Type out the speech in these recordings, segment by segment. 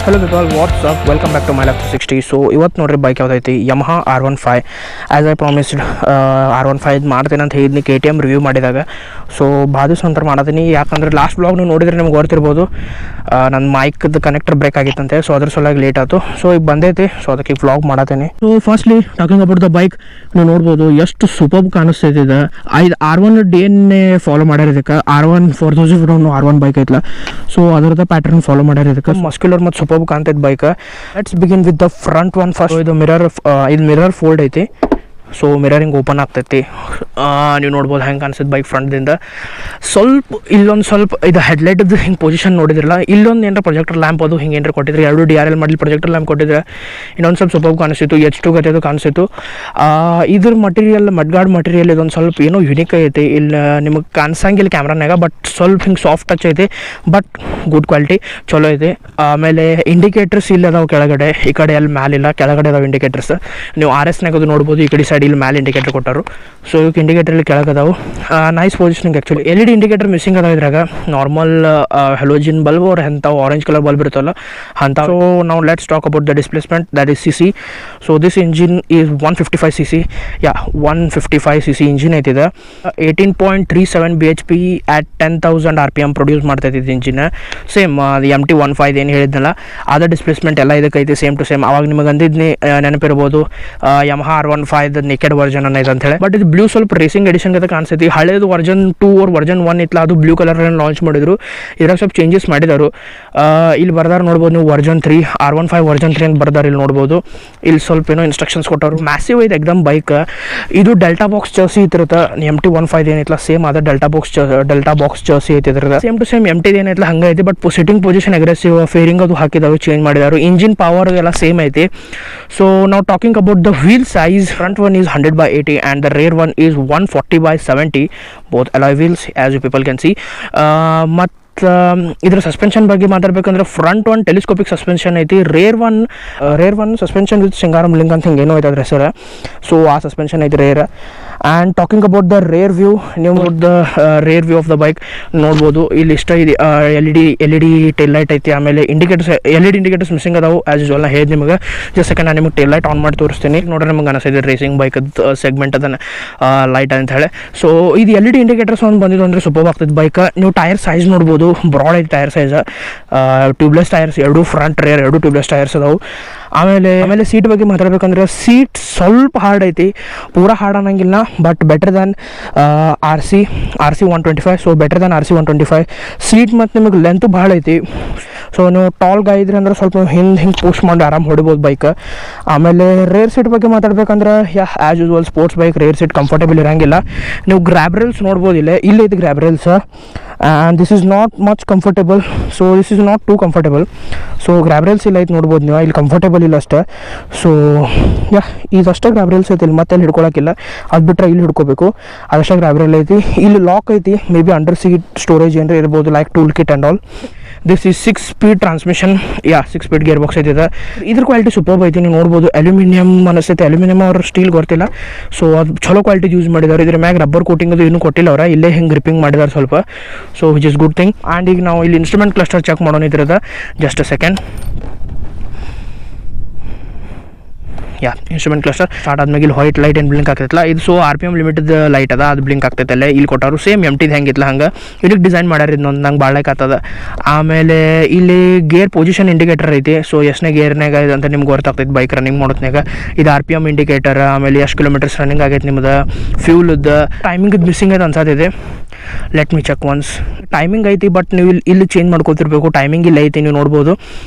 Hello people, what's up? Welcome back to My Life 360. So ಇವತ್ತು ನೋಡ್ರಿ bike ಯಾವುದೈತಿ Yamaha R15. As I promised R15 ಮಾಡ್ತೇನೆ ಅಂತ ಹೇಳಿದ್ನಿ KTM ರಿವ್ಯೂ ಮಾಡಿದಾಗ. ಸೊ ಭಾಳ ದಿವಸ ನಂತರ ಮಾಡತೀನಿ, ಯಾಕಂದರೆ ಲಾಸ್ಟ್ ಬ್ಲಾಗ್ ನೀವು ನೋಡಿದರೆ ನಿಮ್ಗೆ ಗೊತ್ತಿರ್ಬೋದು ನನ್ನ ಮೈಕ್ದು ಕನೆಕ್ಟರ್ ಬ್ರೇಕ್ ಆಗಿತ್ತಂತೆ. ಸೊ ಅದ್ರ ಸಲುವಾಗಿ ಲೇಟ್ ಆಯಿತು. ಸೊ ಈಗ ಬಂದೈತಿ, ಸೊ ಅದಕ್ಕೆ ಈಗ ವ್ಲಾಗ್ ಮಾಡತ್ತೀನಿ. So firstly talking about the bike, ನೀವು ನೋಡ್ಬೋದು ಎಷ್ಟು ಸೂಪರ್ಬ್ ಕಾಣಿಸ್ತೈತಿ ಇದು. R1 DNA ಫಾಲೋ ಮಾಡ್ಯಾರ ಇದಕ್ಕೆ. R1 for those if don't know R1 bike ಐತಲ್ಲ, ಸೊ ಅದರದ ಪ್ಯಾಟರ್ನ್ ಫಾಲೋ ಮಾಡ್ಯಾರ ಇದಕ್ಕೆ. ಮಸ್ಕ್ಯುಲರ್ ಮತ್ತು ಸೂಪರ್ಬ್ ಕಾಣ್ತೈತೆ bike. Let's begin with the front one first. ಇದು ಮಿರರ್ ಫೋಲ್ಡ್ ಐತಿ. ಸೊ ಮಿರರಿಂಗ್ ಓಪನ್ ಆಗ್ತೈತಿ. ನೀವು ನೋಡ್ಬೋದು ಹೆಂಗೆ ಕಾಣಿಸ್ತೈತೆ ಬೈಕ್ ಫ್ರಂಟ್ದಿಂದ. ಇಲ್ಲೊಂದು ಸ್ವಲ್ಪ ಇದು ಹೆಡ್ಲೈಟದ್ದು ಹಿಂಗೆ ಪೊಸಿಷನ್ ನೋಡಿದ್ರಲ್ಲ, ಇಲ್ಲೊಂದು ಏನಾರ ಪ್ರೊಜೆಕ್ಟರ್ ಲ್ಯಾಂಪ್ ಅದು ಹಿಂಗೆ ಏನಾರ ಕೊಟ್ಟಿದ್ರೆ, ಎರಡು DRL ಮಾಡಲಿ ಪ್ರೊಜೆಕ್ಟರ್ ಲ್ಯಾಂಪ್ ಕೊಟ್ಟಿದ್ರೆ ಇನ್ನೊಂದು ಸ್ವಲ್ಪ ಸೂಪರ್ಬ್ ಕಾಣಿಸ್ತಿತ್ತು. H2 ಗತೆದು ಕಾಣಿಸ್ತಿತ್ತು. ಇದ್ರ ಮಟೀರಿಯಲ್ ಮಡ್ಗಾರ್ಡ್ ಮಟೀರಿಯಲ್ ಇದೊಂದು ಸ್ವಲ್ಪ ಏನೋ ಯುನಿಕ್ ಐತಿ. ಇಲ್ಲಿ ನಿಮಗೆ ಕಾಣಿಸಂಗಿಲ್ಲ ಕ್ಯಾಮ್ರಾನಾಗ, ಬಟ್ ಸ್ವಲ್ಪ ಹಿಂಗೆ ಸಾಫ್ಟ್ ಟಚ್ ಐತಿ, ಬಟ್ ಗುಡ್ ಕ್ವಾಲಿಟಿ ಚಲೋ ಐತಿ. ಆಮೇಲೆ ಇಂಡಿಕೇಟರ್ಸ್ ಇಲ್ಲಿ ಅದಾವೆ ಕೆಳಗಡೆ, ಈ ಕಡೆ ಅಲ್ಲಿ ಮ್ಯಾಲಿಲ್ಲ, ಕೆಳಗಡೆ ಅದಾವೆ ಇಂಡಿಕೇಟರ್ಸ್. ನೀವು RSನಾಗ ಅದು ನೋಡ್ಬೋದು, ಈ ಕಡೆ ಸೈಡ್ ಇಲ್ಲಿ ಮ್ಯಾಲೆ ಇಂಡಿಕೇಟರ್ ಕೊಟ್ಟರು. ಸೊ ಇವಕ್ಕೆ ಇಂಡಿಕೇಟರ್ ಇಲ್ಲಿ ಕೆಳಗದಾವು. Nice positioning actually. LED indicator missing ಅದಾವ ಇದ್ರಾಗ. ನಾರ್ಮಲ್ ಹೆಲೋಜಿನ್ ಬಲ್ಬ್ ಅವ್ರು ಎಂಥವು ಆರೆಂಜ್ ಕಲರ್ ಬಲ್ಬ್ ಇರುತ್ತಲ್ಲ ಅಂತ. ಸೊ ನಾವು let's talk about the displacement, that is CC. So this engine is 155 cc. 155 cc engine ಐತಿದೆ. 18.37 bhp at 10,000 RPM ಪ್ರೊಡ್ಯೂಸ್ ಮಾಡ್ತೈತಿ ಇದು engine. Same ಅದು MT15 ಏನು ಹೇಳಿದ್ನಲ್ಲ ಅದ ಡಿಸ್ಪ್ಲೇಸ್ಮೆಂಟ್ ಎಲ್ಲ ಇದಕ್ಕೈತಿ, ಸೇಮ್ ಟು ಸೇಮ್. ಅವಾಗ ನಿಮಗೆ ಅಂದಿದ್ನಿ ನೆನಪಿರ್ಬೋದು, ಯಮಹಾ R15 ನೇಕೆಡ್ ವರ್ಜನ್ ಅನ್ನೈತೆ ಅಂತ ಹೇಳಿ. ಬಟ್ ಇದು ಬ್ಲೂ ಸ್ವಲ್ಪ ರೇಸಿಂಗ್ ಎಡಿಷನ್ ಅಂತ ಕಾಣಿಸ್ತೈತಿ. ಹಳೇದು ವರ್ಜನ್ 2 or ವರ್ಜನ್ 1 ಇತ್ತಲ್ಲ, ಅದು ಬ್ಲೂ ಕಲರ್ ಲಾಂಚ್ ಮಾಡಿದ್ರು. ಇದ್ರಾಗ ಸ್ವಲ್ಪ ಚೇಂಜಸ್ ಮಾಡಿದರು. ಇಲ್ಲಿ ಬರ್ದಾರ ನೋಡ್ಬೋದು ನೀವು, ವರ್ಜನ್ 3 R15 ವರ್ಜನ್ 3 ಅಂತ ಬರ್ದಾರ. ಇಲ್ಲಿ ನೋಡ್ಬೋದು, ಇಲ್ಲಿ ಸ್ವಲ್ಪ ಏನೋ ಇನ್ಸ್ಟ್ರಕ್ಷನ್ಸ್ ಕೊಟ್ಟರು. ಮ್ಯಾಸಿವ್ ಐತೆ ಎಕ್ದಮ್ ಬೈಕ್. ಇದು ಡೆಲ್ಟಾ ಬಾಕ್ಸ್ ಚರ್ಸಿ ಇತ್ತಿರುತ್ತೆ. MT15 ಏನೈತಲ್ಲ ಸೇಮ್ ಅದ ಡೆಲ್ಟಾ ಬಾಕ್ಸ್ ಚರ್ಸಿ ಐತಿ ಇದ್ರದ. ಸೇಮ್ ಟು ಸೇಮ್ MT ಏನೈತಲ್ಲ ಹಂಗೆ ಐತಿ, but sitting position aggressive, fairing ಅದು ಹಾಕಿದಾವೆ, ಚೇಂಜ್ ಮಾಡಿದಾರು. ಇಂಜಿನ್ ಪವರ್ ಎಲ್ಲ ಸೇಮ್ ಐತಿ. ಸೊ ನಾವು talking about the wheel size, front one is 100/80 and the rear one is 140/70, both alloy wheels as you people can see. ಮತ್ತು ಇದರ suspension ಬಗ್ಗೆ ಮಾತಾಡ್ಬೇಕಂದ್ರೆ, front one telescopic suspension ಐತಿ. Rear one suspension with ಸಿಂಗಾರಂ link ಅಂತ ಹಿಂಗೆ ಏನೋ ಐತೆ ಅದ್ರ ಹೆಸರು. ಸೊ ಆ ಸಸ್ಪೆನ್ಷನ್ ಐತಿ rear. And talking about the rear view, ನೀವು the rear view of the bike ನೋಡ್ಬೋದು. ಇಲ್ಲಿ ಇಷ್ಟ ಇದೆ, LED ಟೇಲ್ ಲೈಟ್ ಐತಿ. ಆಮೇಲೆ ಇಂಡಿಕೇಟರ್ಸ್, LED ಇಂಡಿಕೇಟರ್ಸ್ ಮಿಸ್ಸಿಂಗ್ ಅದಾವು ಆ್ಯಸ್ ಯೂಸ್ವಲ್. ನಾ ಹೇಳಿದ್ ನಿಮಗೆ ಜಸ್ಟ್ ಸೆಕೆಂಡ್, ನಾನು ನಿಮಗೆ ಟೇಲ್ ಲೈಟ್ ಆನ್ ಮಾಡಿ ತೋರಿಸ್ತೀನಿ. ನೋಡ್ರಿ ನಿಮಗೆ ಅನಿಸಿದೆ ರೇಸಿಂಗ್ ಬೈಕದ ಸೆಗ್ಮೆಂಟ್ ಅದನ್ನು ಲೈಟ್ ಅಂತ ಹೇಳಿ. ಸೊ ಇದು LED ಇಂಡಿಕೇಟರ್ಸ್ ಒಂದು ಬಂದಿದ್ದು ಅಂದರೆ ಸೂಪರ್ ಆಗ್ತದೆ ಬೈಕ್. ನೀವು ಟೈರ್ ಸೈಜ್ ನೋಡ್ಬೋದು, ಬ್ರಾಡ್ ಐತಿ ಟೈರ್ ಸೈಜ್. ಟ್ಯೂಬ್ಲೆಸ್ ಟೈರ್ಸ್ ಎರಡು, ಫ್ರಂಟ್ ರೇರ್ ಎರಡು ಟ್ಯೂಬ್ಲೆಸ್ ಟೈರ್ಸ್ ಅದಾವು. ಆಮೇಲೆ ಸೀಟ್ ಬಗ್ಗೆ ಮಾತಾಡ್ಬೇಕಂದ್ರೆ, ಸೀಟ್ ಸ್ವಲ್ಪ ಹಾರ್ಡ್ ಐತಿ, ಪೂರಾ ಹಾರ್ಡ್ ಅನ್ನಂಗಿಲ್ಲ, but better than RC 125. So better than RC 125 seat. ಮತ್ತು ನಿಮಗೆ ಲೆಂತ್ ಭಾಳ ಐತಿ. ಸೊ ನೀವು ಟಾಲ್ ಗೈ ಇದ್ರಿ ಅಂದ್ರೆ ಸ್ವಲ್ಪ ಹಿಂಗೆ ಪುಷ್ ಮಾಡಿ ಆರಾಮ್ ಹೊಡಿಬೋದು ಬೈಕ್. ಆಮೇಲೆ ರೇರ್ ಸೀಟ್ ಬಗ್ಗೆ ಮಾತಾಡ್ಬೇಕಂದ್ರೆ, as usual sports bike rear seat comfortable ಇರೋಂಗಿಲ್ಲ. ನೀವು ಗ್ರ್ಯಾಬ್ ರೇಲ್ಸ್ ನೋಡ್ಬೋದು, ಇಲ್ಲಿ ಐತಿ grab rails. And this is not much comfortable. So this is not too comfortable. So grab rails ಇಲ್ಲ ಐತೆ ನೋಡ್ಬೋದು ನೀವು, ಇಲ್ಲಿ ಕಂಫರ್ಟೇಬಲ್ ಇಲ್ಲ ಅಷ್ಟೇ. ಸೊ ಇದಷ್ಟೇ ಗ್ರ್ಯಾಬ್ ರೇಲ್ಸ್ ಐತಿ, ಇಲ್ಲಿ ಮತ್ತೆ ಇಲ್ಲಿ ಹಿಡ್ಕೊಳಕ್ಕಿಲ್ಲ. ಅದು ಬಿಟ್ಟರೆ ಇಲ್ಲಿ ಹಿಡ್ಕೋಬೇಕು, ಅದಷ್ಟೇ ಗ್ರ್ಯಾಬ್ ರೇಲ್ ಐತಿ. ಇಲ್ಲಿ ಲಾಕ್ ಐತಿ, may be under seat storage ಏನಾರ ಇರ್ಬೋದು, like tool kit and all. This is 6-speed transmission. 6-speed gear box ಐತಿದೆ. ಇದ್ರ ಕ್ವಾಲಿಟಿ ಸೂಪರ್ ಐತಿ. ನೀವು ನೋಡ್ಬೋದು, ಅಲ್ಯೂಮಿನಿಯಂ ಅನಿಸ್ತೈತೆ, ಅಲ್ಯೂಮಿನಿಯಂ ಅವ್ರ ಸ್ಟೀಲ್ ಗೊತ್ತಿಲ್ಲ. ಸೊ ಅದು ಚಲೋ ಕ್ವಾಲಿಟಿ ಯೂಸ್ ಮಾಡಿದ್ದಾರೆ. ಇದ್ರ ಮ್ಯಾಗ ರಬ್ಬರ್ ಕೋಟಿಂಗ್ ಅದು ಇನ್ನೂ ಕೊಟ್ಟಿಲ್ಲ ಅವರ, ಇಲ್ಲೇ ಹಿಂಗೆ ಗ್ರಿಪ್ಪಿಂಗ್ ಮಾಡಿದ್ದಾರೆ ಸ್ವಲ್ಪ. So which is good thing. And ಈಗ ನಾವು ಇಲ್ಲಿ ಇನ್ಸ್ಟ್ರೂಮೆಂಟ್ ಕ್ಲಸ್ಟರ್ ಚೆಕ್ ಮಾಡೋಣ ಇದ್ರದ. Just a second. Instrument cluster start ಆದ್ಮೇಲೆ ಇಲ್ಲಿ ವೈಟ್ ಲೈಟ್ ಏನು ಬ್ಲಿಂಕ್ ಆಗ್ತೈತಲ್ಲ, ಇದು ಸೊ RPM ಲಿಮಿಟೆಡ್ ಲೈಟ್ ಅದ, ಅದು ಬ್ಲಿಂಕ್ ಆಗ್ತೈತಲ್ಲ. ಇಲ್ಲಿ ಕೊಟ್ಟರು ಸೇಮ್ MTದು ಹೆಂಗಿತ್ತಲ್ಲ ಹಂಗೆ ಇದಕ್ಕೆ ಡಿಸೈನ್ ಮಾಡ್ಯಾರ. ಇದೊಂದು ನಂಗೆ ಭಾಳ ಲೈಕ್ ಆಗ್ತದೆ. ಆಮೇಲೆ ಇಲ್ಲಿ ಗೇರ್ ಪೊಸಿಷನ್ ಇಂಡಿಕೇಟರ್ ಐತಿ. ಸೊ ಎಷ್ಟನೇ ಗೇರ್ನಾಗ ಇದೆ ಅಂತ ನಿಮ್ಗೆ ಗೊತ್ತಾಗ್ತೈತೆ ಬೈಕ್ ರನ್ನಿಂಗ್ ಮಾಡೋದ್ನಾಗ. ಇದು RPM ಇಂಡಿಕೇಟರ್. ಆಮೇಲೆ ಎಷ್ಟು ಕಿಲೋಮೀಟರ್ಸ್ ರನ್ನಿಂಗ್ ಆಗೈತೆ ನಿಮ್ದು, ಫ್ಯೂಲ್ದು ಟೈಮಿಂಗ್ ಮಿಸ್ಸಿಂಗ್ ಐತೆ ಅನ್ಸತ್ತಿದೆ. Let me check once. Timing ಐತಿ, ಬಟ್ ನೀವು ಇಲ್ಲಿ ಚೇಂಜ್ ಮಾಡ್ಕೊತಿರ್ಬೇಕು. ಟೈಮಿಂಗ್ ಇಲ್ಲಿ ಐತಿ, ನೀವು ನೋಡ್ಬೋದು.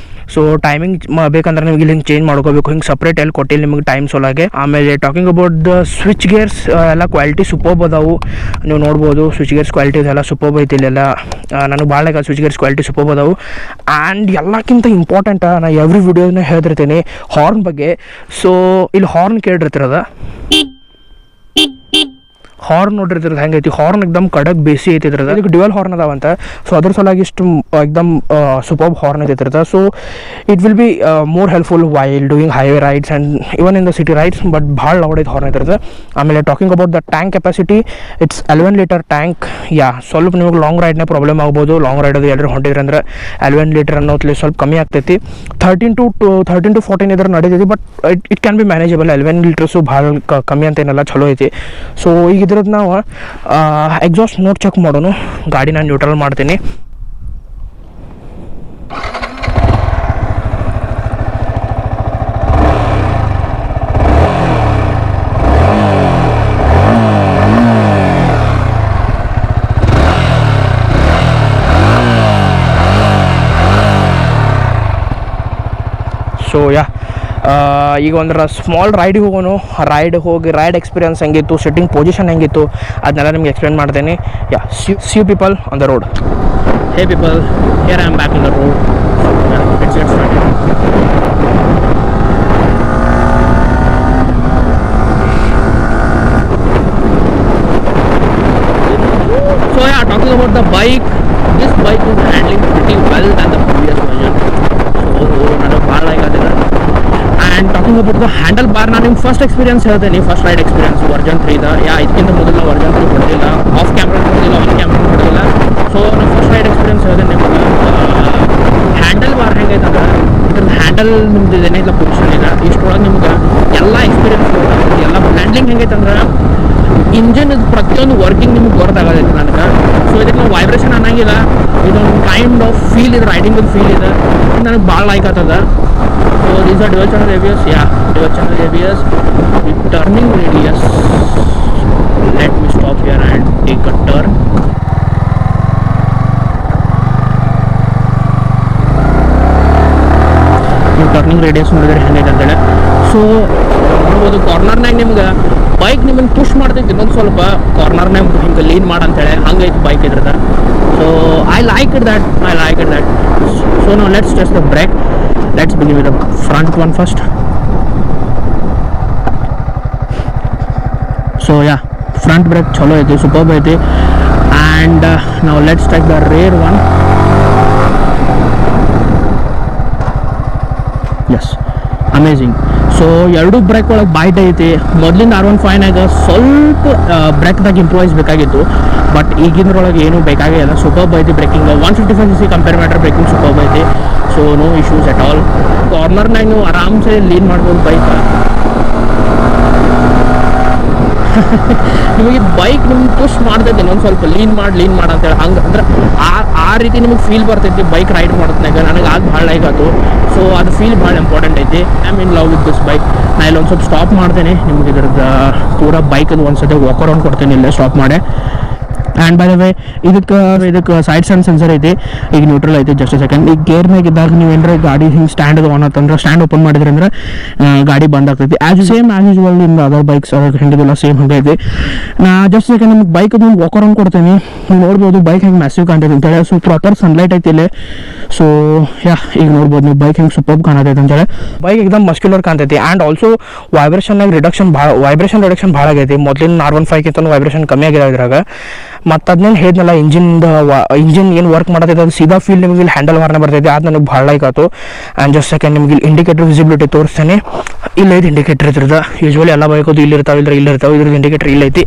ಸೊ ಟೈಮಿಂಗ್ ಬೇಕಂದ್ರೆ ನಿಮಗೆ ಇಲ್ಲಿ ಹಿಂಗೆ ಚೇಂಜ್ ಮಾಡ್ಕೋಬೇಕು. ಹಿಂಗೆ ಸಪ್ರೇಟ್ ಎಲ್ಲಿ ಕೊಟ್ಟಿಲ್ಲ ನಿಮಗೆ ಟೈಮ್ ಸೋಲಾಗೆ. ಆಮೇಲೆ talking about the switch gears, ಎಲ್ಲ ಕ್ವಾಲಿಟಿ ಸೂಪರ್ಬ್ ಅದಾವು. ನೀವು ನೋಡ್ಬೋದು ಸ್ವಿಚ್ ಗೇರ್ಸ್ ಕ್ವಾಲಿಟಿ ಇದೆಲ್ಲ ಸೂಪರ್ಬ್ ಐತಿ ಇಲ್ಲೆಲ್ಲ. ನನಗೆ ಭಾಳ like switch gears quality superb ಅದಾವು. ಆ್ಯಂಡ್ ಎಲ್ಲಕ್ಕಿಂತ ಇಂಪಾರ್ಟೆಂಟ್, ನಾನು ಎವ್ರಿ ವಿಡಿಯೋನ ಹೇಳ್ತಿರ್ತೀನಿ ಹಾರ್ನ್ ಬಗ್ಗೆ. ಸೊ ಇಲ್ಲಿ ಹಾರ್ನ್ ಕೇಳಿರ್ತಿರೋದ, ಹಾರ್ನ್ ನೋಡ್ರಿ ಇದ್ರದ್ದು ಹೆಂಗೈತಿ, ಹಾರ್ನ್ ಎಕ್ದಮ್ ಕಡಕ್ ಬೇಸಿ ಐತಿ ಇದ್ರದ್ದು. ಇದಕ್ಕೆ ಡ್ಯುಯಲ್ ಹಾರ್ನ್ ಅದಾವಂತ, ಸೊ ಅದ್ರ ಸಲಾಗಿ ಇಷ್ಟು ಎಕ್ದಮ್ ಸೂಪರ್ಬ್ ಹಾರ್ನ್ ಐತಿ ಇದ್ರದ್ದು. So it will be more helpful while doing highway rides and even in the city rides. But ಭಾಳ ಲೌಡ್ ಐತಿ ಹಾರ್ನ್ ಇದ್ರದ್ದು. ಆಮೇಲೆ talking about the tank capacity, it's 11 litre tank. Yeah ಸ್ವಲ್ಪ ನಿಮಗೆ ಲಾಂಗ್ ರೈಡ್ನ problem ಆಗ್ಬೋದು. ಲಾಂಗ್ ರೈಡ್ ಅದು ಎಲ್ಲರೂ ಹೊಂಟಿದ್ರೆ ಅಂದ್ರೆ 11 ಲೀಟರ್ ಅನ್ನೋದ್ಲಿ ಸ್ವಲ್ಪ ಕಮ್ಮಿ ಆಗ್ತೈತಿ. 13 to 14 ಇದ್ರೆ ನಡೀತೈತಿ, but it can be manageable. 11 litres ಭಾಳ ಕಮ್ಮಿ ಅಂತ ಏನೆಲ್ಲ ಚಲೋ ಐತಿ. ಸೊ ಈಗ ಇದ್ರದ್ದು ನಾವು ಎಕ್ಸಾಸ್ಟ್ ನೋಟ್ ಚೆಕ್ ಮಾಡೋಣ. ಗಾಡಿ ನಾನು ನ್ಯೂಟ್ರಲ್ ಮಾಡ್ತೀನಿ. ಸೊ ಈಗ ಒಂದರ ಸ್ಮಾಲ್ ರೈಡಿಗೆ ಹೋಗೋಣ. ರೈಡ್ ಎಕ್ಸ್ಪೀರಿಯನ್ಸ್ ಹೆಂಗಿತ್ತು, ಸಿಟ್ಟಿಂಗ್ ಪೊಸಿಷನ್ ಹೆಂಗಿತ್ತು ಅದನ್ನೆಲ್ಲ ನಿಮ್ಗೆ ಎಕ್ಸ್ಪ್ಲೇನ್ ಮಾಡ್ತೇನೆ. See you people on the road. Hey people, here I am back on the road. Let's get started. So talking about the bike, this bike is handling pretty well than the previous version. So ನನಗೆ ಭಾಳ like ಆಗಿದೆ. And talking about the handle bar, ನಾನು ನಿಮ್ಮ first experience ಹೇಳ್ತೇನೆ. First ride experience version 3 ಇದಕ್ಕಿಂತ ಮೊದಲು ನಾವು version 3 ಕೊಡೋದಿಲ್ಲ, ಆಫ್ ಕ್ಯಾಮ್ರಾ ಕೊಡೋದಿಲ್ಲ, ಆನ್ ಕ್ಯಾಮ್ರಾ ಕೊಡೋದಿಲ್ಲ. ಸೊ ನಾನು ಫಸ್ಟ್ ರೈಡ್ ಎಕ್ಸ್ಪೀರಿಯನ್ಸ್ ಹೇಳ್ತೇನೆ ನಿಮ್ಗೆ. ಹ್ಯಾಂಡಲ್ ಬಾರ್ ಹೆಂಗೈತೆ ಅಂದ್ರೆ ಇದ್ರದ್ದು ಹ್ಯಾಂಡಲ್ ನಿಮ್ದು ಏನಿಲ್ಲ ಪೊಸಿಷನ್ ಇಲ್ಲ, ಇಷ್ಟೊಳಗೆ ನಿಮ್ಗೆ ಎಲ್ಲ ಎಕ್ಸ್ಪೀರಿಯನ್ಸ್ ಎಲ್ಲ ಹ್ಯಾಂಡ್ಲಿಂಗ್ ಹೆಂಗೈತೆ ಅಂದ್ರೆ ಇಂಜಿನ್ ಇದು ಪ್ರತಿಯೊಂದು ವರ್ಕಿಂಗ್ ನಿಮ್ಗೆ ಗೊತ್ತಾಗೋದೈತೆ ನನಗೆ. ಸೊ ಇದಕ್ಕೆ ನಾವು ವೈಬ್ರೇಷನ್ ಅನ್ನಂಗಿಲ್ಲ, ಇದೊಂದು ಕೈಂಡ್ ಆಫ್ ಫೀಲ್ ಇದೆ, ರೈಡಿಂಗ್ ಫೀಲ್ ಇದೆ. ಇದು ನನಗೆ ಭಾಳ ಲೈಕ್ ಆಗ್ತದೆ. So these are dual channel ABS, dual channel ABS with turning radius. Let me stop here and take a turn. ನೀವು ಟರ್ನಿಂಗ್ ರೇಡಿಯಸ್ ನೋಡಿದ್ರೆ ಹೆಂಗೈತೆ ಅಂತೇಳಿ. ಸೊ ನೋಡ್ಬೋದು ಕಾರ್ನರ್ನಾಗ ನಿಮ್ಗೆ ಬೈಕ್ ನಿಮ್ಮನ್ನು ಪುಷ್ ಮಾಡ್ತೈತಿ, ಇನ್ನೊಂದು ಸ್ವಲ್ಪ ಕಾರ್ನರ್ನಾಗ ಹಿಂಗೆ ಲೀನ್ ಮಾಡಂತೇಳಿ ಹಂಗೈತಿ ಬೈಕ್ ಇದ್ರದ್ದು. So I like it that. So ನಾವು let's test the brake. Let's begin with the front one first. So front brake chalo aithe, superb aithe. And now let's take the rear one. Yes, amazing. So ಎರಡು break ಒಳಗೆ byte ಐತಿ. ಮೊದಲಿಂದ R15 ನಾಗ ಸ್ವಲ್ಪ ಬ್ರೇಕ್ದಾಗ improvise ಬೇಕಾಗಿತ್ತು, but ಈಗಿನದ್ರೊಳಗೆ ಏನೂ ಬೇಕಾಗಿಲ್ಲ. Superb ಐತಿ ಬ್ರೇಕಿಂಗ್. 155cc ಕಂಪೇರ್ ಮಾಡಿದ್ರೆ ಬ್ರೇಕಿಂಗ್ ಸೂಪರ್ಬ್ ಐತಿ. So no issues at all. ಕಾರ್ನರ್ನಾಗ ನೀವು ಆರಾಮ್ಸೆ ಲೀನ್ ಮಾಡ್ಬೋದು ಬೈಕ್. ನಿಮಗೆ ಬೈಕ್ ನಿಮ್ಗೆ ಪುಷ್ ಮಾಡ್ತೈತಿ, ಇನ್ನೊಂದು ಸ್ವಲ್ಪ ಲೀನ್ ಮಾಡಿ ಅಂತೇಳಿ ಹಂಗೆ ಅಂದ್ರೆ ಆ ರೀತಿ ನಿಮಗೆ ಫೀಲ್ ಬರ್ತೈತಿ ಬೈಕ್ ರೈಡ್ ಮಾಡೋದ್ನಾಗ. ನನಗೆ ಅದು ಭಾಳ ಲೈಕ್ ಆಯ್ತು. ಸೊ ಅದು ಫೀಲ್ ಭಾಳ ಇಂಪಾರ್ಟೆಂಟ್ ಐತಿ. I am in love with this bike. ನಾ ಇಲ್ಲೊಂದು ಸ್ವಲ್ಪ ಸ್ಟಾಪ್ ಮಾಡ್ತೇನೆ, ನಿಮ್ಗೆ ಇದ್ರದ್ದು ಪೂರಾ ಬೈಕದು ಒಂದು ಸತಿ ವಾಕ್ ಅರೌಂಡ್ ಕೊಡ್ತೇನೆ ಇಲ್ಲೇ ಸ್ಟಾಪ್ ಮಾಡಿ. ಆ್ಯಂಡ್ ಬೈ ದ ವೇ ಇದಕ್ಕೆ ಸೈಡ್ ಸ್ಟ್ಯಾಂಡ್ ಸೆನ್ಸರ್ ಐತಿ. ಈಗ ನ್ಯೂಟ್ರಲ್ ಐತಿ. Just second. ಈಗ ಗೇರ್ನಾಗ ಇದ್ದಾಗ ನೀವು ಏನಾರ ಗಾಡಿ ಹಿಂಗೆ ಸ್ಟ್ಯಾಂಡ್ ಅದು ಆನ್ ಆತಂದ್ರೆ ಸ್ಟ್ಯಾಂಡ್ ಓಪನ್ ಮಾಡಿದ್ರೆ ಅಂದ್ರೆ ಗಾಡಿ ಬಂದ್ ಆಗ್ತೈತಿ. As usual in other bikes ಅದಕ್ಕೆ ಹಿಂಡಿದಿಲ್ಲ, ಸೇಮ್ ಹಂಗೈತಿ. ನಾ ಜಸ್ಟ್ ಸೆಕೆಂಡ್ ನಿಮ್ಗೆ ಬೈಕ್ ಅದು ವಾಕ್ ಅರೌಂಡ್ ಕೊಡ್ತೇನೆ. ನೀವು ನೋಡ್ಬೋದು ಬೈಕ್ ಹೆಂಗೆ ಮ್ಯಾಸಿವ್ ಕಾಣ್ತೈತೆ ಅಂತೇಳಿ. ಸೊ ಪ್ರಾಪರ್ ಸನ್ಲೈಟ್ ಐತಿ ಇಲ್ಲಿ. ಸೊ ಈಗ ನೋಡ್ಬೋದು ನೀವು ಬೈಕ್ ಹೆಂಗೆ ಸೂಪರ್ಬ್ ಕಾಣತೈತೆ ಅಂತೇಳಿ. ಬೈಕ್ ಎಕ್ದಮ್ ಮಸ್ಕ್ಯುಲರ್ ಕಾಣ್ತೈತಿ. ಆ್ಯಂಡ್ ಆಲ್ಸೋ ವೈಬ್ರೇಷನ್ ರಿಡಕ್ಷನ್ ಭಾಳ ಆಗೈತಿ. ಮೊದಲಿನ R15 ವೈಬ್ರೇಷನ್ ಕಮ್ಮಿ ಆಗಿದೆ ಇದ್ರಾಗ. ಮತ್ತು ಅದನ್ನೇನು ಹೇಳಿದ್ನಲ್ಲ, ಇಂಜಿನ್ ಏನು ವರ್ಕ್ ಮಾಡತೈತೆ ಅದು ಸೀದಾ ಫೀಲ್ ನಿಮಗೆ ಇಲ್ಲಿ ಹ್ಯಾಂಡಲ್ ಬಾರ್ನ ಬರ್ತೈತೆ. ಅದು ನನಗೆ ಭಾಳ ಲೈಕ್ ಆಯ್ತು. ಆ್ಯಂಡ್ ಜಸ್ಟ್ ಸೆಕೆಂಡ್ ನಿಮ್ಗೆ ಇಲ್ಲಿ ಇಂಡಿಕೇಟರ್ ವಿಸಿಬಿಲಿಟಿ ತೋರಿಸ್ತೇನೆ. ಇಲ್ಲೈತಿ ಇಂಡಿಕೇಟರ್ ಇದ್ರದ್ದು. ಯೂಶ್ವಲಿ ಎಲ್ಲ ಬೈಕೋದು ಇಲ್ಲಿರ್ತಾವೆ, ಇಲ್ಲಿರ್ತಾವೆ. ಇದ್ರದ್ದು ಇಂಡಿಕೇಟರ್ ಇಲ್ಲೈತಿ.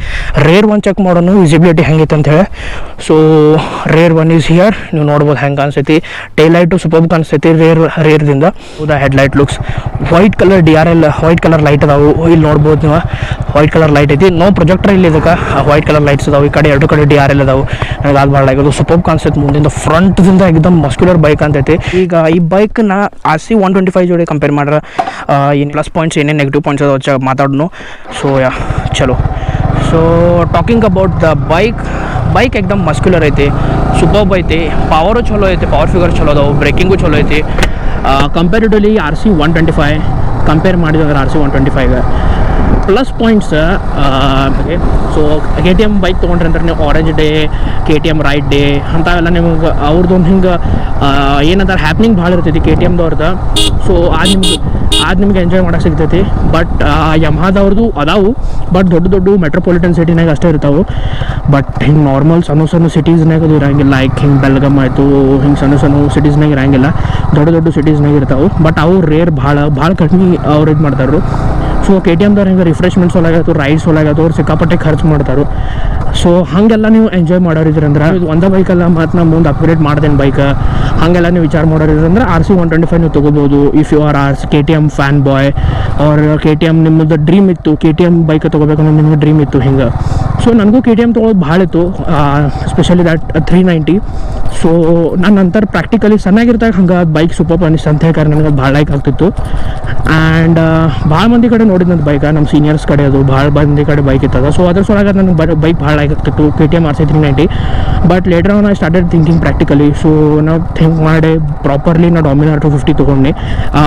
ರೇರ್ ಒನ್ ಚೆಕ್ ಮಾಡೋಣ ವಿಸಿಬಿಲಿಟಿ ಹೆಂಗೈತೆ ಅಂತ ಹೇಳಿ. So rear one is here. ನೀವು ನೋಡ್ಬೋದು ಹೆಂಗೆ ಕಾಣಿಸ್ತೈತಿ. ಟೈಲ್ ಲೈಟು ಸೂಪರ್ಬ್ ಕಾಣಿಸ್ತೈತಿ ರೇರ್ದಿಂದ. The headlight looks white colour DRL white colour light ಅದಾವು. ಇಲ್ಲಿ ನೋಡ್ಬೋದು ನೀವು ವೈಟ್ ಕಲರ್ ಲೈಟ್ ಐತಿ. ನೋ ಪ್ರೊಜೆಕ್ಟರ್ ಇಲ್ಲಿ ಇದಕ್ಕೆ. ವೈಟ್ ಕಲರ್ ಲೈಟ್ಸ್ ಅದಾವೆ. ಈ ಕಡೆ ಎರಡು ಕಡೆ DRL ಅದಾವೆ. ನನಗೆ ಅದು ಭಾಳ ಲೈಕ್ ಅದು. ಸೂಪರ್ಬ್ ಕಾಣಿಸ್ತೈತಿ. ಮುಂದಿಂದ ಫ್ರಂಟ್ದಿಂದ ಎಕ್ದಮ್ ಮಸ್ಕ್ಯುಲರ್ ಬೈಕ್ ಅಂತೈತಿ. ಈಗ ಈ ಬೈಕ್ನ RC 125 ಜೋಡಿ ಕಂಪೇರ್ ಮಾಡ್ರೆ ಏನು ಪ್ಲಸ್ ಪಾಯಿಂಟ್ಸ್ ಏನೇನು ನೆಗೆಟಿವ್ ಪಾಯಿಂಟ್ಸ್ ಅದಾವ ಮಾತಾಡೋಣ. ಸೊ ಚಲೋ. So talking about the bike ಎಕ್ದಮ್ ಮಸ್ಕ್ಯುಲರ್ ಐತಿ, ಸೂಪರ್ಬ್ ಐತಿ. ಪವರು ಚಲೋ ಐತಿ, ಪವರ್ ಫಿಗರ್ ಚಲೋ ಅದಾವೆ, ಬ್ರೇಕಿಂಗು ಚಲೋ ಐತಿ. ಕಂಪೇರಿಟಿವ್ಲಿ RC 125 ಕಂಪೇರ್ ಮಾಡಿದ್ರೆ RC 125 plus points so K T M bike ತೊಗೊಂಡ್ರೆ ಅಂದ್ರೆ ನೀವು orange day K T M ride day ಅಂಥವೆಲ್ಲ ನಿಮಗೆ ಅವ್ರದ್ದೊಂದು ಹಿಂಗೆ ಏನಂತಾರೆ ಹ್ಯಾಪ್ನಿಂಗ್ ಭಾಳ ಇರ್ತೈತಿ ಕೆ ಟಿ ಎಮ್ದವ್ರದ್ದು. ಸೊ ಅದು ನಿಮ್ಗೆ ಎಂಜಾಯ್ ಮಾಡೋಕೆ ಸಿಗ್ತೈತಿ. ಬಟ್ ಯಮಹಾದವ್ರದ್ದು ಅದಾವು, ಬಟ್ ದೊಡ್ಡ ಮೆಟ್ರೋಪಾಲಿಟನ್ ಸಿಟಿನಾಗ ಅಷ್ಟೇ ಇರ್ತಾವೆ. ಬಟ್ ಹಿಂಗೆ ನಾರ್ಮಲ್ ಸಣ್ಣ ಸಿಟೀಸ್ನಾಗ ಅದು ಇರೋಂಗಿಲ್ಲ. ಲೈಕ್ ಹಿಂಗೆ ಬೆಳಗಾಂ ಆಯಿತು, ಹಿಂಗೆ ಸಣ್ಣ ಸಿಟೀಸ್ನಾಗ ಇರೋಂಗಿಲ್ಲ, ದೊಡ್ಡ ಸಿಟೀಸ್ನಾಗ ಇರ್ತಾವೆ. ಬಟ್ ಅವು ರೇರ್ ಭಾಳ ಕಡಿಮೆ ಅವ್ರು ಇದು ಮಾಡ್ತಾರೆ. ಸೊ ಕೆ ಟಿ ಎಮ್ದವ್ರು ಹಿಂಗೆ ರಿಫ್ರೆಶ್ಮೆಂಟ್ಸ್ ಒಳಗಾಯ್ತು, ರೈಡ್ಸ್ ಒಳಗಾಯ್ತು, ಅವ್ರು ಸಿಕ್ಕಾಪಟ್ಟೆ ಖರ್ಚು ಮಾಡ್ತಾರೆ. ಸೊ ಹಾಗೆಲ್ಲ ನೀವು ಎಂಜಾಯ್ ಮಾಡೋರಿದ್ರಂದ್ರೆ ಇದು ಒಂದೇ ಬೈಕಲ್ಲ, ಮತ್ತು ನಾನು ಮುಂದೆ ಅಪ್ಗ್ರೇಡ್ ಮಾಡ್ತೇನೆ ಬೈಕ್ ಹಾಗೆಲ್ಲ ನೀವು ವಿಚಾರ ಮಾಡೋರಿದ್ರಂದ್ರೆ RC 125 ನೀವು ತೊಗೋಬೋದು. If you are K T M fan boy ಅವ್ರ ಕೆ ಟಿ ಎಮ್ ನಿಮ್ಮದು ಡ್ರೀಮ್ ಇತ್ತು, ಕೆ ಟಿ ಎಮ್ ಬೈಕ್ ತೊಗೋಬೇಕಂದ್ರೆ ನಿಮಗೆ ಡ್ರೀಮ್ ಇತ್ತು ಹಿಂಗೆ. ಸೊ ನನಗೂ ಕೆ ಟಿ ಎಮ್ ತೊಗೊಳೋದು ಭಾಳ ಇತ್ತು, ಸ್ಪೆಷಲಿ ದ್ಯಾಟ್ 390. ಸೊ ನನ್ನ ನಂತರ ಪ್ರಾಕ್ಟಿಕಲಿ ಸಣ್ಣಾಗಿರ್ತಾಗ ಹಂಗೆ ಬೈಕ್ ಸೂಪರ್ ಅನಿಸ್ತು ಅಂತ ಹೇಳ್ತಾರೆ. ನನಗೆ ಭಾಳ ಲೈಕ್ ಆಗ್ತಿತ್ತು. ಆ್ಯಂಡ್ ಭಾಳ ಮಂದಿ ಕಡೆ ನೋಡಿದ್ನಂತ ಬೈಕ, ನಮ್ಮ ಸೀನಿಯರ್ಸ್ ಕಡೆ ಅದು ಭಾಳ ಮಂದಿ ಕಡೆ ಬೈಕ್ ಇತ್ತದ. ಸೊ ಅದ್ರ ಸೊಳಗೆ ನನಗೆ ಬೈಕ್ ಭಾಳ ಲೈಕ್ ಆಗ್ತಿತ್ತು KTM RC 390. But later on I started thinking practically. So ನಾವು ಥಿಂಕ್ ಮಾಡಿ ಪ್ರಾಪರ್ಲಿ ನಾವು Dominar 250 ತೊಗೊಂಡು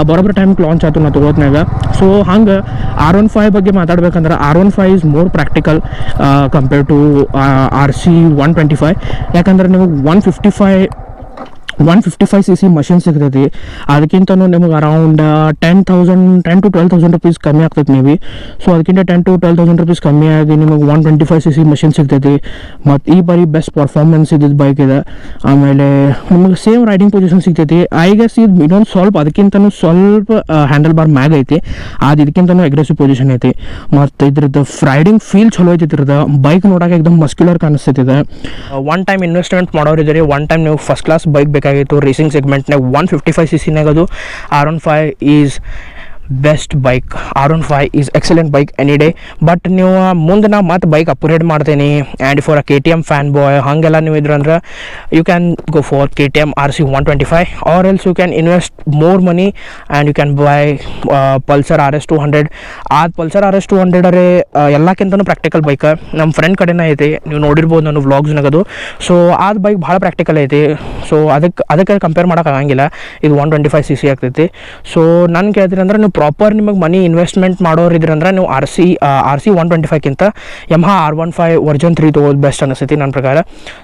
ಬರೋಬ್ಬರ ಟೈಮ್ಗೆ ಲಾಂಚ್ ಆಯ್ತು ನಾ ತೊಗೋತ್ನಾಗ. ಸೊ ಹಂಗೆ R15 ಬಗ್ಗೆ ಮಾತಾಡ್ಬೇಕಂದ್ರೆ R15 is more practical compare to RC 125. ಯಾಕಂದ್ರೆ ನಿಮಗೆ 155cc ಮಷಿನ್ ಸಿಗ್ತೈತಿ. ಅದಕ್ಕಿಂತನೂ ನಿಮಗೆ ಅರೌಂಡ್ 10,000 to 12,000 rupees ಕಮ್ಮಿ ಆಗ್ತೈತಿ ಮೇ ಬಿ. ಸೊ ಅದಕ್ಕಿಂತ 10,000 to 12,000 rupees ಕಮ್ಮಿ ಆಗಿ ನಿಮಗೆ 125cc ಮಷಿನ್ ಸಿಗ್ತೈತಿ. ಮತ್ತು ಈ ಬಾರಿ ಬೆಸ್ಟ್ ಪರ್ಫಾರ್ಮೆನ್ಸ್ ಇದ್ದಿದ್ದು ಬೈಕ್ ಇದೆ. ಆಮೇಲೆ ನಿಮಗೆ ಸೇಮ್ ರೈಡಿಂಗ್ ಪೊಸಿಷನ್ ಸಿಗ್ತೈತಿ. ಐ ಗೆಸ್ ಇದು ಇನ್ನೊಂದು ಅದಕ್ಕಿಂತನೂ ಸ್ವಲ್ಪ ಹ್ಯಾಂಡಲ್ ಬಾರ್ ಮ್ಯಾಗ್ ಐತಿ, ಅದು ಇದಕ್ಕಿಂತನೂ ಅಗ್ರೆಸಿವ್ ಪೊಸಿಷನ್ ಐತಿ. ಮತ್ತು ಇದ್ರದ್ದು ರೈಡಿಂಗ್ ಫೀಲ್ ಚಲೋ ಐತಿ. ಇದ್ರದ್ದು ಬೈಕ್ ನೋಡೋಕೆ ಎಕ್ದಮ್ ಮಸ್ಕ್ಯುಲರ್ ಕಾಣಿಸ್ತೈತಿದೆ. ಒನ್ ಟೈಮ್ ಇನ್ವೆಸ್ಟ್ಮೆಂಟ್ ಮಾಡೋರಿದ್ದೀರಿ, ಒನ್ ಟೈಮ್ ನೀವು ಫಸ್ಟ್ ಕ್ಲಾಸ್ ಬೈಕ್ ಬೇಕಾಗಿತ್ತು ರೇಸಿಂಗ್ ಸೆಗ್ಮೆಂಟ್ನಾಗ 155cc ಅದು R15 is best bike. R15 is excellent bike any day. But ನೀವು ಮುಂದೆ ನಾ ಮತ್ತೆ ಬೈಕ್ ಅಪ್ಗ್ರೇಡ್ ಮಾಡ್ತೀನಿ and for a KTM fan boy ಹಾಗೆಲ್ಲ ನೀವು ಇದ್ರಂದ್ರೆ you can go for KTM RC 125 or else you can invest more money and you can buy Pulsar RS 200. ಅದು Pulsar RS 200 ಅರೇ ಎಲ್ಲಕ್ಕಿಂತನೂ practical bike. ನಮ್ಮ friend ಕಡೆನೇ ಐತಿ, ನೀವು ನೋಡಿರ್ಬೋದು ನಾನು ವ್ಲಾಗ್ಸ್ನಾಗದು. ಸೊ ಅದು ಬೈಕ್ ಭಾಳ ಪ್ರಾಕ್ಟಿಕಲ್ ಐತಿ. ಸೊ ಅದಕ್ಕೆ ಕಂಪೇರ್ ಮಾಡೋಕ್ಕಾಗಂಗಿಲ್ಲ. ಇದು 125cc ಆಗ್ತೈತಿ. ಸೊ ನಾನು ಕೇಳ್ತೀನಿ ಅಂದ್ರೆ ನೀವು ಪ್ರಾಪರ್ ನಿಮಗೆ ಮನಿ ಇನ್ವೆಸ್ಟ್ಮೆಂಟ್ ಮಾಡೋರಿದ್ರಂದ್ರೆ ನೀವು RC 125ಕ್ಕಿಂತ Yamaha R15 ವರ್ಷನ್ 3 ತೊಗೋದು ಬೆಸ್ಟ್ ಅನಿಸ್ತೈತಿ ನನ್ನ ಪ್ರಕಾರ.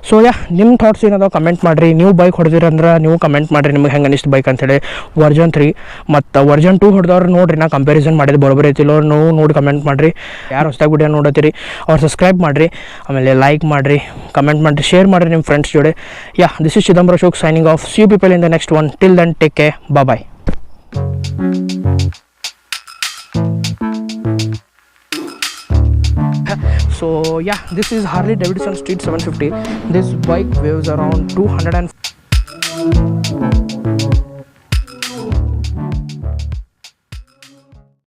ಸೊ ನಿಮ್ಮ ಥಾಟ್ಸ್ ಏನದಾವ ಕಮೆಂಟ್ ಮಾಡಿರಿ. ನೀವು ಬೈಕ್ ಹೊಡೆದಿರಂದ್ರೆ ನೀವು ಕಮೆಂಟ್ ಮಾಡಿರಿ ನಿಮಗೆ ಹೆಂಗೆ ಅನಿಸ್ತು ಬೈಕ್ ಅಂತೇಳಿ ವರ್ಷನ್ 3. ಮತ್ತು ವರ್ಷನ್ 2 ಹೊಡೆದವ್ರು ನೋಡಿರಿ, ನಾ ಕಂಪ್ಯಾರಿಸನ್ ಮಾಡಿದ್ದು ಬರೋಬ್ಬರಿ ಐತಿಲ್ಲೋ ನೀವು ನೋಡಿ ಕಮೆಂಟ್ ಮಾಡಿರಿ. ಯಾರು ಹೊಸದಾಗಿ ವಿಡಿಯೋ ನೋಡತ್ತೀರಿ ಅವ್ರು ಸಬ್ಸ್ಕ್ರೈಬ್ ಮಾಡಿರಿ, ಆಮೇಲೆ ಲೈಕ್ ಮಾಡಿರಿ, ಕಮೆಂಟ್ ಮಾಡಿರಿ, ಶೇರ್ ಮಾಡಿರಿ ನಿಮ್ಮ ಫ್ರೆಂಡ್ಸ್ ಜೋಡಿ. This is Chidambara Ashok signing off. See you people in the next one. Till then, take care. Bye-bye. So this is Harley Davidson Street 750. This bike weighs around 200